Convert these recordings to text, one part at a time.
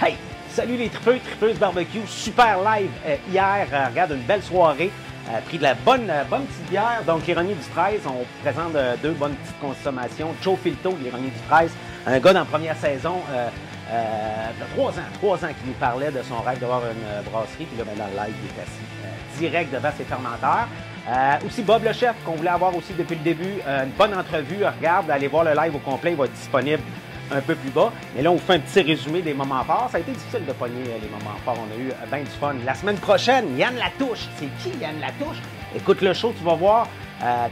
Hey, salut les tripeux, tripeuses barbecue, super live hier, regarde une belle soirée, pris de la bonne petite bière, donc l'ironie du 13, on présente deux bonnes petites consommations, Joe Filto, l'ironie du 13, un gars dans la première saison de 3 ans qui nous parlait de son rêve d'avoir une brasserie, puis là ben, dans le live il est assis direct devant ses fermenteurs. Aussi Bob le chef qu'on voulait avoir aussi depuis le début, une bonne entrevue, regarde, allez voir le live au complet, il va être disponible un peu plus bas. Mais là, on vous fait un petit résumé des moments forts. Ça a été difficile de pogner les moments forts. On a eu bien du fun. La semaine prochaine, Yann Latouche. C'est qui Yann Latouche? Écoute le show, tu vas voir,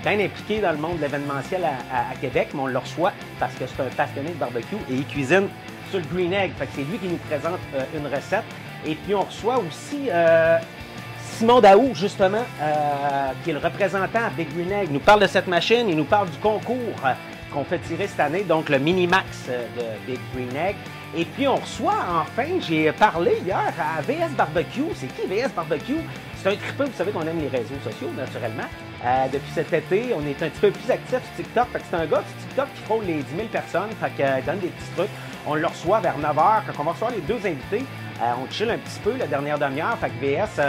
bien impliqué dans le monde de l'événementiel à Québec, mais on le reçoit parce que c'est un passionné de barbecue et il cuisine sur le Green Egg. Fait que c'est lui qui nous présente une recette. Et puis on reçoit aussi Simon Daou, justement, qui est le représentant des Green Egg. Il nous parle de cette machine, il nous parle du concours qu'on fait tirer cette année, donc le Minimax de Big Green Egg. Et puis on reçoit, enfin, j'ai parlé hier à VS Barbecue. C'est qui VS Barbecue? C'est un tripeux, vous savez qu'on aime les réseaux sociaux, naturellement. Depuis cet été, on est un petit peu plus actifs sur TikTok. Fait que c'est un gars sur TikTok qui frôle les 10 000 personnes. Fait qu'il donne des petits trucs. On le reçoit vers 9 h quand on va recevoir les deux invités. On chill un petit peu la dernière demi-heure. Fait que VS,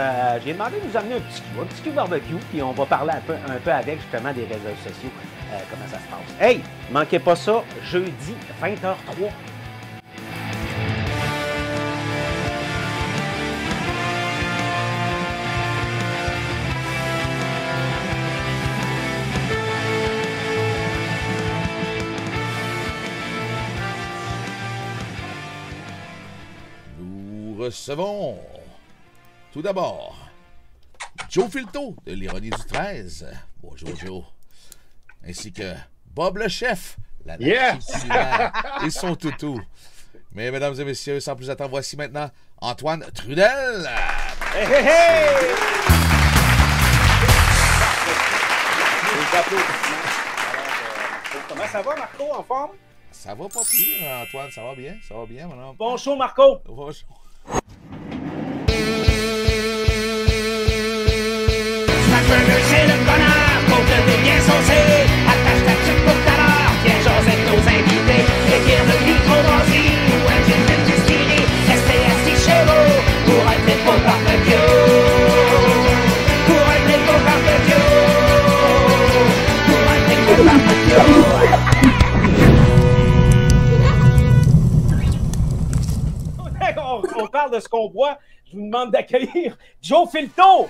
j'ai demandé de nous amener un petit cul barbecue. Puis on va parler un peu avec justement des réseaux sociaux. Comment ça se passe. Hey, manquez pas ça, jeudi 20h03. Nous recevons tout d'abord Joe Filto de l'ironie du 13. Bonjour Joe. Ainsi que Bob le chef, la et son toutou. Mais mesdames et messieurs, sans plus attendre, voici maintenant Antoine Trudel. Hey, hey, hey! Comment ça va, Marco, en forme? Ça va pas pire, Antoine, ça va bien, mon homme. Bon show, Marco! Bon show. C'est le bonheur pour te bien saucer. Attache ta tuque pour ta l'heure. Viens jaser de nos invités. Écrire de microbrasserie ou un gin de distillerie. STST chez vous pour un trip au barbecue. Pour un trip au barbecue. Pour un trip au barbecue. On parle de ce qu'on boit. Je vous demande d'accueillir Joe Filto!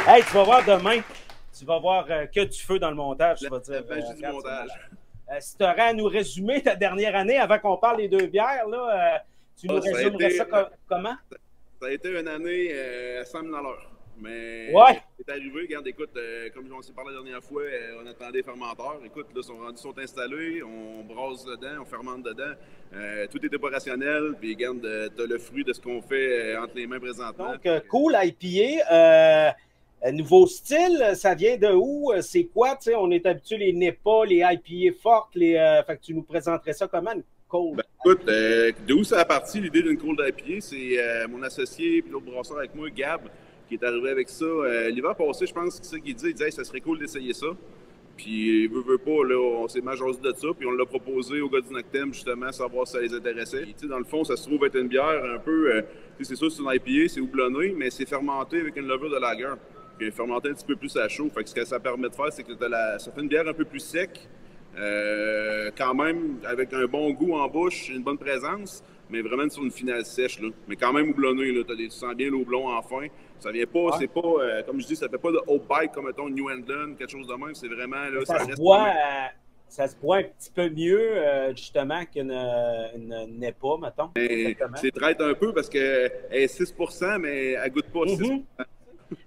Hey, tu vas voir demain, tu vas voir que du feu dans le montage. Tu vas dire, du montage. Si tu aurais à nous résumer ta dernière année avant qu'on parle des deux bières, là, tu nous résumerais ça comment? Ça a été une année à 100 000 $. Mais ouais. c'est arrivé, regarde, écoute, comme on s'est parlé la dernière fois, on attendait les fermenteurs. Écoute, là, sont installés, on brasse dedans, on fermente dedans. Tout est opérationnel, puis regarde, tu as le fruit de ce qu'on fait entre les mains présentement. Donc, cool, IPA. Nouveau style, ça vient de où? C'est quoi? Tu sais, on est habitué les NEPA, les IPA fortes. Fait que tu nous présenterais ça comment, une cold? Ben, écoute, de où ça a parti l'idée d'une cold IPA? C'est mon associé et l'autre brasseur avec moi, Gab, qui est arrivé avec ça. L'hiver passé, je pense que c'est ça qu'il disait. Il disait hey, ça serait cool d'essayer ça. Puis, il veut pas, là, on s'est majoré de ça. Puis, on l'a proposé au gars du Noctem, justement, savoir si ça les intéressait. Puis, dans le fond, ça se trouve être une bière un peu. C'est sûr, c'est une IPA, c'est houblonné, mais c'est fermenté avec une levure de lager. Puis, fermenté un petit peu plus à chaud. Fait que ce que ça permet de faire, c'est que ça fait une bière un peu plus sec. Quand même, avec un bon goût en bouche, une bonne présence, mais vraiment sur une finale sèche, là. Mais quand même houblonné, là. Tu sens bien l'houblon en fin. Ça vient pas, c'est pas, comme je dis, ça fait pas de oak bite comme mettons New England, quelque chose de même. C'est vraiment, là, ça se boit un petit peu mieux, justement, qu'une NEPA, mettons. C'est traite un peu parce qu'elle est 6 %, mais elle goûte pas 6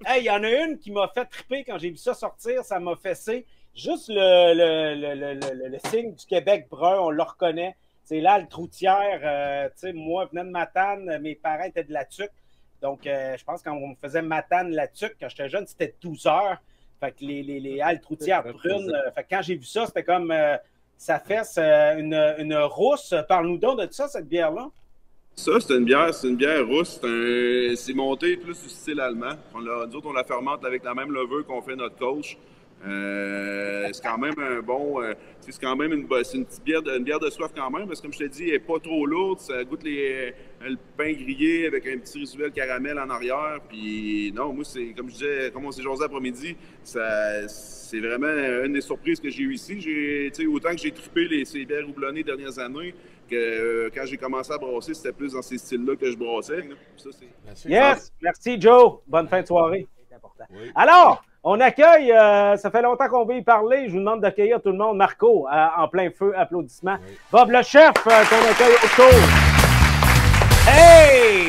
Hey, il y en a une qui m'a fait triper quand j'ai vu ça sortir, ça m'a fessé. Juste le signe du Québec brun, on le reconnaît. C'est là, le Troutière. Tu sais, moi, venant de Matane, mes parents étaient de la Tuque. Donc, je pense quand on faisait Matane, la Tuque, quand j'étais jeune, c'était 12 heures. Fait que les halles Troutières brunes. Fait que quand j'ai vu ça, c'était comme ça fesse une rousse. Parle-nous donc de ça, cette bière-là. Ça, c'est une bière rousse. C'est monté plus du style allemand. Nous autres, on la fermente avec la même levure qu'on fait notre coach. C'est quand même un bon... c'est quand même une petite bière de soif quand même, parce que comme je te dis, elle n'est pas trop lourde. Ça goûte le pain grillé avec un petit rituel caramel en arrière. Puis non, moi, c'est comme je disais, comme on s'est jasé après-midi, c'est vraiment une des surprises que j'ai eues ici. Autant que j'ai trippé ces bières houblonnées les dernières années, que quand j'ai commencé à brasser, c'était plus dans ces styles-là que je brassais. Ça, yes! Merci, Joe. Bonne fin de soirée. C'est important. Oui. Alors, on accueille, ça fait longtemps qu'on veut y parler. Je vous demande d'accueillir tout le monde. Marco, en plein feu, applaudissements. Oui. Bob le chef, qu'on accueille au show. Hey!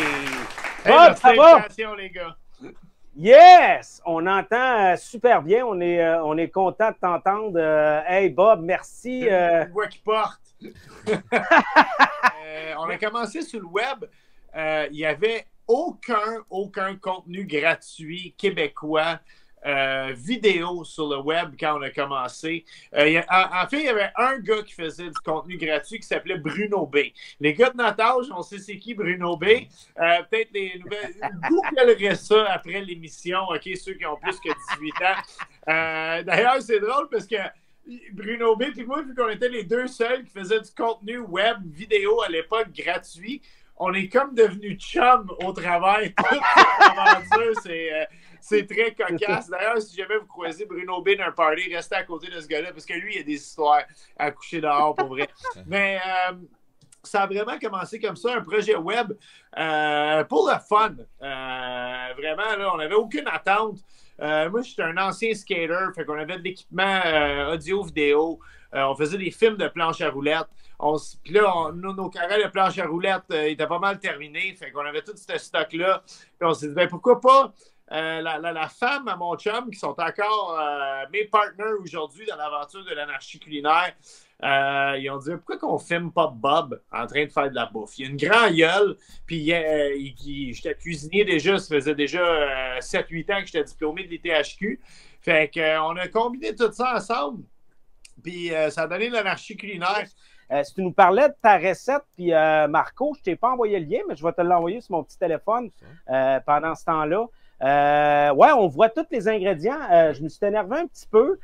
Bob, ça va? Les gars. Yes! On entend super bien. On est content de t'entendre. Hey, Bob, merci. Une voix qui porte. On a commencé sur le web. Il n'y avait aucun contenu gratuit québécois vidéo sur le web quand on a commencé. En fait, il y avait un gars qui faisait du contenu gratuit qui s'appelait Bruno B. Les gars de notre âge, on sait c'est qui Bruno B. Peut-être les nouvelles... Googlerez ça après l'émission, OK, ceux qui ont plus que 18 ans. D'ailleurs, c'est drôle parce que Bruno B et moi, vu qu'on était les deux seuls qui faisaient du contenu web, vidéo à l'époque gratuit, on est comme devenus chums au travail. Toute cette aventure, c'est très cocasse. D'ailleurs, si jamais vous croisez Bruno B dans un party, restez à côté de ce gars-là, parce que lui, il a des histoires à coucher dehors, pour vrai. Mais ça a vraiment commencé comme ça, un projet web pour le fun. Vraiment, là, on n'avait aucune attente. Moi, j'étais un ancien skater, fait qu'on avait de l'équipement audio-vidéo. On faisait des films de planche à roulettes. Puis là, nos carrés de planche à roulettes étaient pas mal terminés. Fait qu'on avait tout ce stock-là. Puis on s'est dit, ben, pourquoi pas la femme à mon chum, qui sont encore mes partners aujourd'hui dans l'aventure de l'anarchie culinaire, ils ont dit, pourquoi qu'on filme pas Bob en train de faire de la bouffe? Il a une grande gueule, puis j'étais cuisinier déjà, ça faisait déjà 7-8 ans que j'étais diplômé de l'ITHQ. Fait qu'on a combiné tout ça ensemble, puis ça a donné l'anarchie culinaire. Si tu nous parlais de ta recette, puis Marco, je ne t'ai pas envoyé le lien, mais je vais te l'envoyer sur mon petit téléphone pendant ce temps-là. Ouais, on voit tous les ingrédients. Je me suis énervé un petit peu.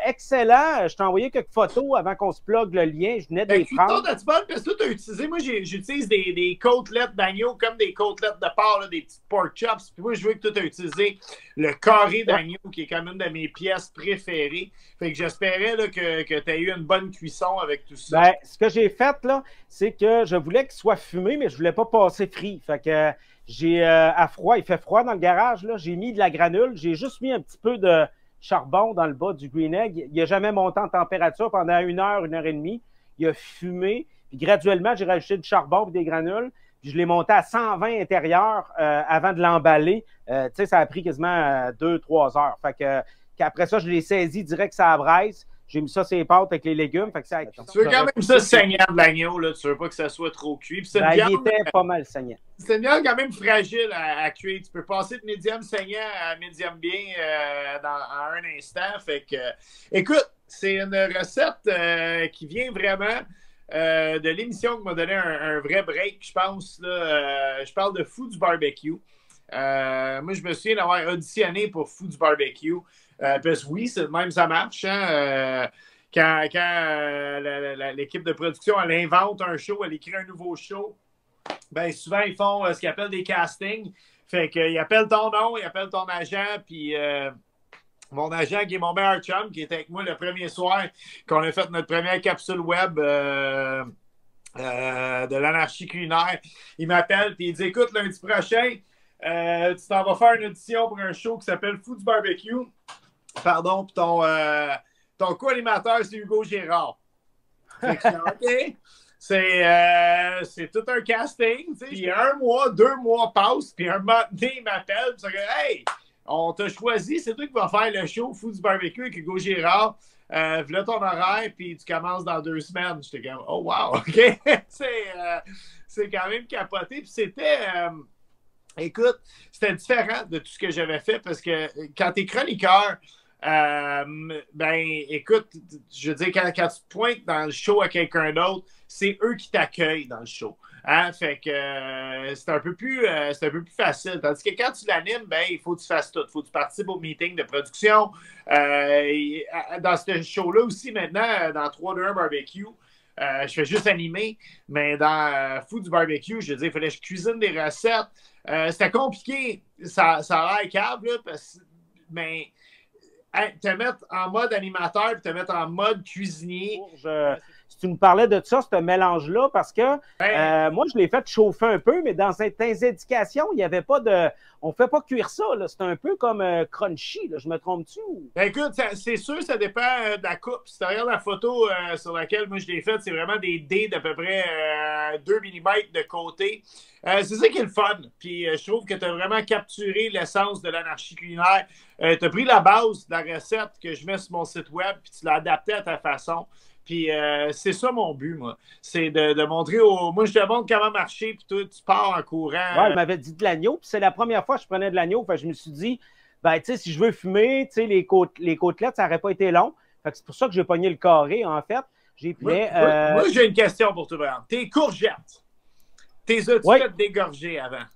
Excellent. Je t'ai envoyé quelques photos avant qu'on se plug le lien. Je venais de les prendre. Parce que toi, tu as utilisé, moi, j'utilise des côtelettes d'agneau comme des côtelettes de porc, là, des petites pork chops. Puis moi, je veux que toi, tu as utilisé le carré d'agneau, qui est quand même une de mes pièces préférées. Fait que j'espérais là, que tu aies eu une bonne cuisson avec tout ça. Ben, ce que j'ai fait, là, c'est que je voulais qu'il soit fumé, mais je voulais pas passer frit. Fait que j'ai à froid, il fait froid dans le garage, là, j'ai mis de la granule, j'ai juste mis un petit peu de charbon dans le bas du green egg. Il n'a jamais monté en température pendant 1 heure, 1 heure et demie. Il a fumé, puis graduellement, j'ai rajouté du charbon et des granules, puis je l'ai monté à 120 intérieur avant de l'emballer. Tu sais, ça a pris quasiment 2-3 heures. Fait que qu'après ça, je l'ai saisi direct sur la braise. J'ai mis ça sur les pâtes avec les légumes. Fait que ça, tu veux quand même ça saignant de l'agneau, là. Tu veux pas que ça soit trop cuit. Puis ben, il était pas mal saignant. C'est une viande quand même fragile à cuire. Tu peux passer de médium saignant à médium bien en un instant. Fait que, écoute, c'est une recette qui vient vraiment de l'émission qui m'a donné un vrai break, je pense. Là, je parle de Fou du barbecue. Moi, je me souviens d'avoir auditionné pour Fou du barbecue. Parce que oui, c'est le même, ça marche. Hein? Quand l'équipe de production, elle invente un show, elle écrit un nouveau show, ben souvent, ils font ce qu'ils appellent des castings. Fait qu'ils appellent ton nom, ils appellent ton agent, puis mon agent, qui est mon meilleur chum, qui était avec moi le premier soir, qu'on a fait notre première capsule web de l'anarchie culinaire, il m'appelle, puis il dit, écoute, lundi prochain, tu t'en vas faire une audition pour un show qui s'appelle Fou du barbecue. Pardon, puis ton co-animateur, c'est Hugo Gérard. Fait que, OK. C'est tout un casting. Puis 1 mois, 2 mois passent, puis un moment donné, il m'appelle, puis hey, on t'a choisi, c'est toi qui vas faire le show Fou du barbecue avec Hugo Gérard. Voilà ton horaire, puis tu commences dans 2 semaines. J'étais comme, oh wow, OK. C'est quand même capoté. Puis c'était. Écoute, c'était différent de tout ce que j'avais fait parce que quand tu es chroniqueur, Ben, écoute, je veux dire, quand tu pointes dans le show à quelqu'un d'autre, c'est eux qui t'accueillent dans le show. Hein? Fait que c'est un peu plus facile. Tandis que quand tu l'animes, ben, il faut que tu fasses tout. Il faut que tu participes au meeting de production. Dans ce show-là aussi, maintenant, dans 3-2-1 Barbecue, je fais juste animer, mais dans Fou du barbecue, je veux dire, il fallait que je cuisine des recettes. C'était compliqué. Ça a l'air câble, mais te mettre en mode animateur et te mettre en mode cuisinier. Si tu nous parlais de ça, ce mélange-là, parce que moi, je l'ai fait chauffer un peu, mais dans tes indications, il n'y avait pas de... On ne fait pas cuire ça. C'est un peu comme crunchy. Là. Je me trompe-tu? Ben écoute, c'est sûr, ça dépend de la coupe. Si tu regardes la photo sur laquelle moi je l'ai faite, c'est vraiment des dés d'à peu près 2 mm de côté. C'est ça qui est le fun. Puis je trouve que tu as vraiment capturé l'essence de l'anarchie culinaire. Tu as pris la base de la recette que je mets sur mon site web, puis tu l'as adaptée à ta façon. Puis c'est ça mon but, moi. C'est de montrer Moi, je te montre comment marcher, puis toi, tu pars en courant. Ouais, il m'avait dit de l'agneau, puis c'est la première fois que je prenais de l'agneau. Fait que je me suis dit, ben, tu sais, si je veux fumer, tu sais, les côtelettes, ça n'aurait pas été long. Fait que c'est pour ça que j'ai pogné le carré, en fait. Moi, j'ai une question pour toi, Brian. Tes courgettes, t'es as-tu fait dégorger avant?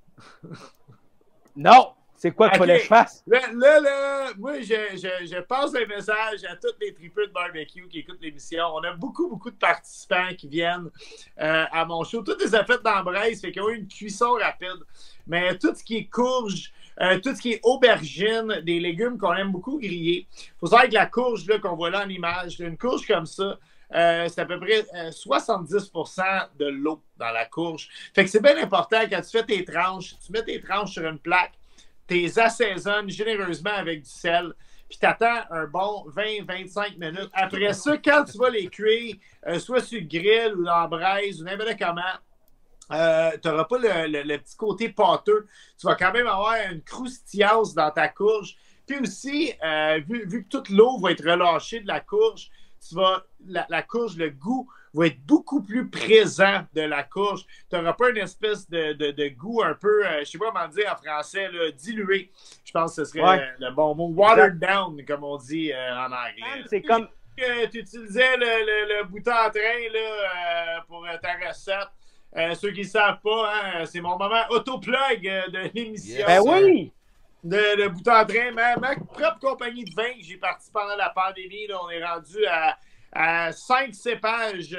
Non! C'est quoi qu'il fallait que je fasse? Là, moi, je passe un message à tous les tripeux de barbecue qui écoutent l'émission. On a beaucoup de participants qui viennent à mon show. Tout les a fait dans la braise, fait qu'ils ont eu une cuisson rapide. Mais tout ce qui est courge, tout ce qui est aubergine, des légumes qu'on aime beaucoup griller. Il faut savoir que la courge qu'on voit là en image, une courge comme ça, c'est à peu près 70% de l'eau dans la courge. Fait que c'est bien important quand tu fais tes tranches, tu mets tes tranches sur une plaque, tu les assaisonnes généreusement avec du sel, puis tu attends un bon 20-25 minutes. Après ça, quand tu vas les cuire, soit sur le grill ou dans la braise ou n'importe comment, tu n'auras pas le petit côté pâteux. Tu vas quand même avoir une croustillance dans ta courge. Puis aussi, vu que toute l'eau va être relâchée de la courge, la courge, le goût va être beaucoup plus présent de la courge. Tu n'auras pas une espèce de goût un peu, je ne sais pas comment dire en français, là, dilué. Je pense que ce serait le bon mot. Watered down, comme on dit en anglais. C'est comme... Tu utilisais le bouton en train là, pour ta recette. Ceux qui ne savent pas, hein, c'est mon moment autoplug de l'émission. Ben oui! Le bouton en train. Ma propre compagnie de vin que j'ai parti pendant la pandémie, là, on est rendu à 5 cépages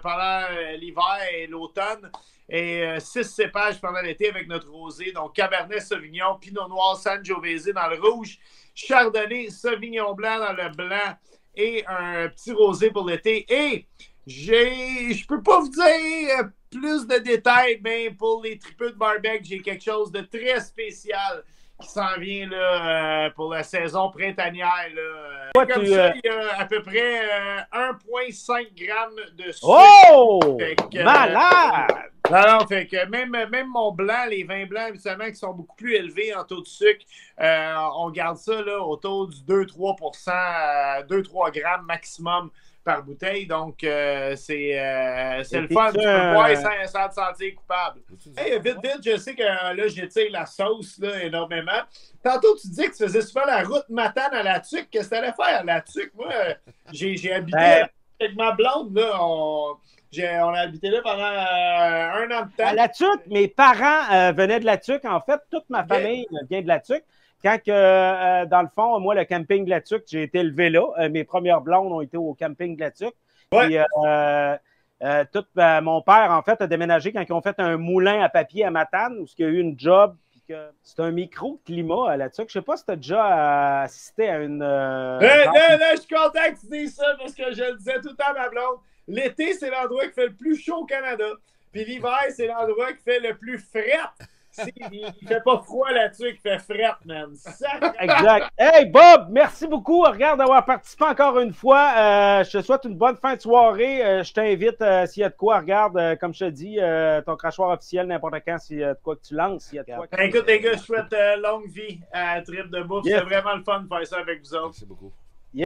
pendant l'hiver et l'automne et 6 cépages pendant l'été avec notre rosé. Donc, Cabernet Sauvignon, Pinot Noir, Sangiovese dans le rouge, Chardonnay, Sauvignon Blanc dans le blanc et un petit rosé pour l'été. Et je peux pas vous dire plus de détails, mais pour les tripeux de barbecue, j'ai quelque chose de très spécial qui s'en vient là, pour la saison printanière. Là. Comme ça, il y a à peu près 1,5 g de sucre. Oh! Que, malade! Non, fait que même mon blanc, les vins blancs, habituellement, qui sont beaucoup plus élevés en taux de sucre, on garde ça là, autour du 2-3%, 2-3 grammes maximum par bouteille. Donc, c'est le fun. Tu peux boire sans te sentir coupable. Hey, vite, je sais que là, j'étire la sauce là, énormément. Tantôt, tu disais que tu faisais souvent la route Matane à La Tuque. Qu'est-ce que tu allais faire à La Tuque? Moi, j'ai habité avec ma blonde. Là, on a habité là pendant 1 an de temps. À La Tuque, mes parents venaient de La Tuque. En fait, toute ma famille vient de La Tuque. Quand, dans le fond, moi, le camping de La Tuque, j'ai été élevé là. Mes premières blondes ont été au camping de La Tuque. Ouais. Puis, mon père, en fait, a déménagé quand ils ont fait un moulin à papier à Matane, où il y a eu une job. C'est un micro-climat à La Tuque. Je ne sais pas si tu as déjà assisté à une... Là, je suis content que tu dises ça, parce que je le disais tout le temps à ma blonde. L'été, c'est l'endroit qui fait le plus chaud au Canada. Puis l'hiver, c'est l'endroit qui fait le plus fret. Il fait pas froid là-dessus, il fait fret, man. Exact. Hey, Bob, merci beaucoup. Regarde d'avoir participé encore une fois. Je te souhaite une bonne fin de soirée. Je t'invite, s'il y a de quoi, regarde, comme je te dis, ton crachoir officiel, n'importe quand, s'il y a de quoi que tu lances. S'il y a de quoi écoute, les gars, je souhaite longue vie à Trip de Bouffe. C'est vraiment le fun de faire ça avec vous autres. Merci beaucoup.